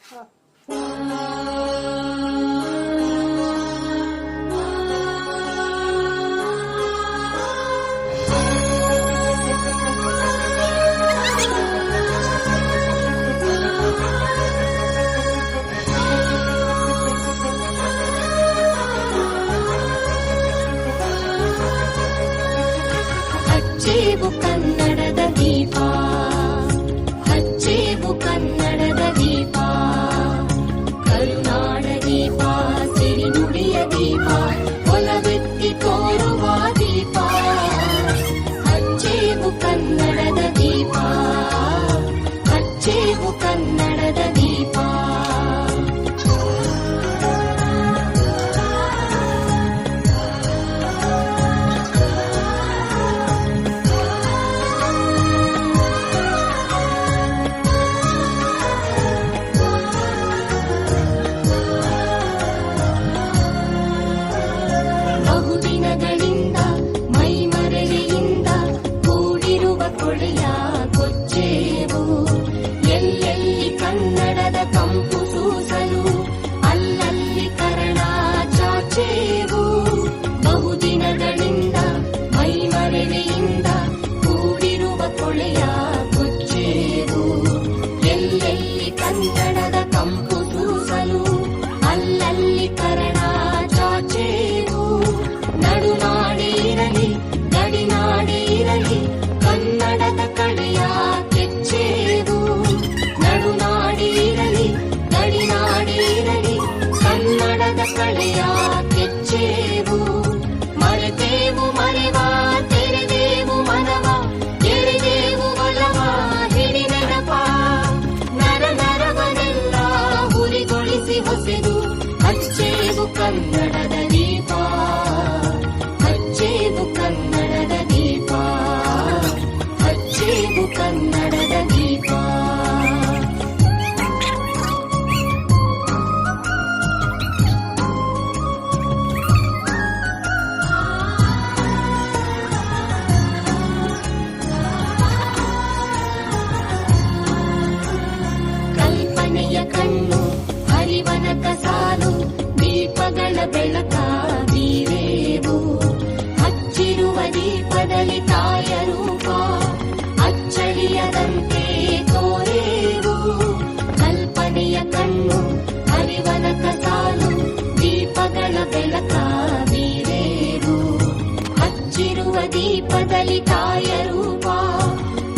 ಹಚ್ಚೇವು ಕನ್ನಡದ ದೀಪ, ಹಚ್ಚೇವು ಕನ್ನಡದ ದೀಪ, ಕರುನಾಡ ದೀಪ, ಸಿರಿನುಡಿಯ ದೀಪ, ಒಲವೆತ್ತಿ ತೋರುವ ದೀಪ. ಹಚ್ಚೇವು ಕನ್ನಡದ ದೀಪ, ಹಚ್ಚೇವು ಕನ್ನಡದ ದೀಪ. ಬಹುದಿನಗಳಿಂದ ಮೈಮರೆಯಿಂದ ಕೂಡಿರುವ ಕೊಳೆಯ ಕೊಚ್ಚೇವು, ಎಲ್ಲೆಲ್ಲಿ ಕನ್ನಡದ ಕಂಪು ಸೂಸಲು ಅಲ್ಲಲ್ಲಿ ಕರಣ ಚಾಚೇವು. ಬಹುದಿನಗಳಿಂದ ಮೈಮರೆಯಿಂದ ಕೂಡಿರುವ ಕೊಳೆಯ ಕೊಚ್ಚೇವು, ಎಲ್ಲೆಲ್ಲಿ ಕನ್ನಡದ ಕಂಪು ಸೂಸಲು ಅಲ್ಲಲ್ಲಿ ಕರಣ ಚಾಚೇವು. ನಡುನಾಡಿರಲಿ ಗಡಿನಾಡಿರಲಿ ಕನ್ನಡದ ಕಳೆಯ ಕೆಚ್ಚೇವು. ನಡುನಾಡಿರಲಿ ಗಡಿನಾಡಿರಲಿ ಕನ್ನಡದ ಕಳೆಯ ಕೆಚ್ಚೇವು. ಮರೆತೇವು ಮರೆವ ತೆರೆದೇವು ಮನವ, ಎಳೆದೇವು ಒಲವ ಹಿಡಿ ನೆನಪ. ನರ ನರವನೆಲ್ಲ ಹುರಿಗೊಳಿಸಿ ಹೊಸೆದು ಹಚ್ಚೇವು ಕನ್ನಡದ ದೀಪ, ಹಚ್ಚೇವು ಕನ್ನಡದ ದೀಪ, ಹಚ್ಚೇವು ಕನ್ನಡದ ದೀಪ. ಕಲ್ಪನೆಯ ಕಣ್ಣು ಹರಿವನಕ ಸಾಲು, ದೀಪಗಳ ಬೆಳಕ ಬೀರೇವು. ಹಚ್ಚಿರುವ ದೀಪದಲ್ಲಿ ತಾಯ ರೂಪ ಅಚ್ಚಳಿಯದಂತೆ ತೋರೇವು. ಕಲ್ಪನೆಯ ಕಣ್ಣು ಹರಿವನಕ ಸಾಲು, ದೀಪಗಳ ಬೆಳಕ ಬೀರೇವು. ಹಚ್ಚಿರುವ ದೀಪದಲ್ಲಿ ತಾಯ ರೂಪ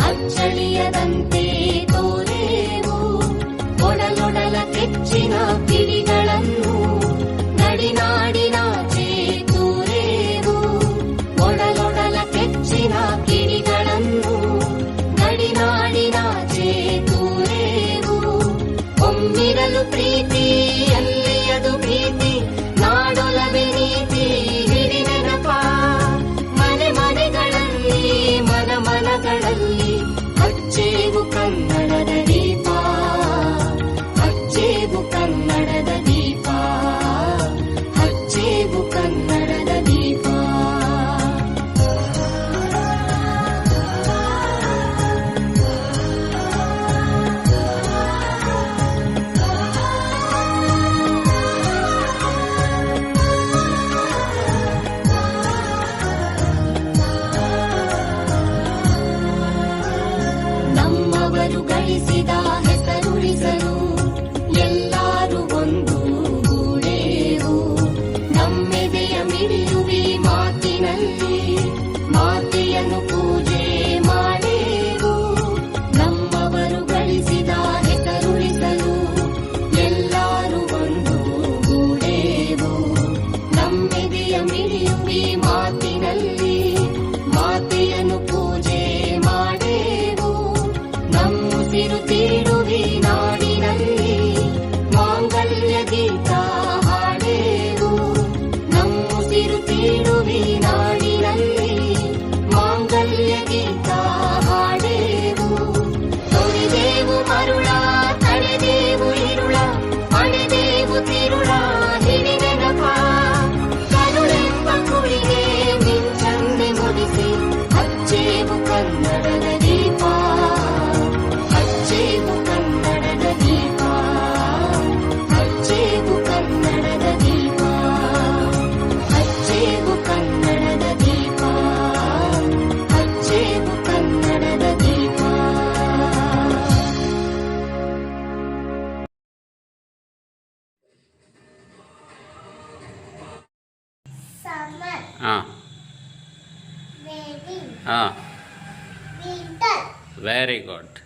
ಅಚ್ಚಳಿಯದಂತೆ ತೋರೇವು. ಒಡಲೊಡಲ ಕೆಚ್ಚಿನ ಕಿಡಿಗಳನ್ನು ಗಡಿನಾಡಿನಾಚೆ ತೂರೇವು. ಒಡಲೊಡಲ ಕೆಚ್ಚಿನ ಕಿಡಿಗಳನ್ನು ಗಡಿನಾಡಿನಾಚೆ ತೂರೇವು. ಒಮ್ಮಿರಲು ಪ್ರೀತಿ ಎಲ್ಲಿಯದು ಭೀತಿ, ನಾಡೊಲವೆ ನೀತಿ ಹಿಡಿ ನೆನಪ. ಮನೆ ಮನೆಗಳಲ್ಲಿ ಮನ ಮನಗಳಲ್ಲಿ ಹಚ್ಚೇವು ಕನ್ನಡದ ದೀಪ, ಹಚ್ಚೇವು ಕನ್ನಡದ ದೀಪ, ಹಚ್ಚೇವು ಕನ್ನಡದ ದೀಪ. ಹಾಂ wedding, ಹಾಂ winter, ವೆರಿ ಗುಡ್.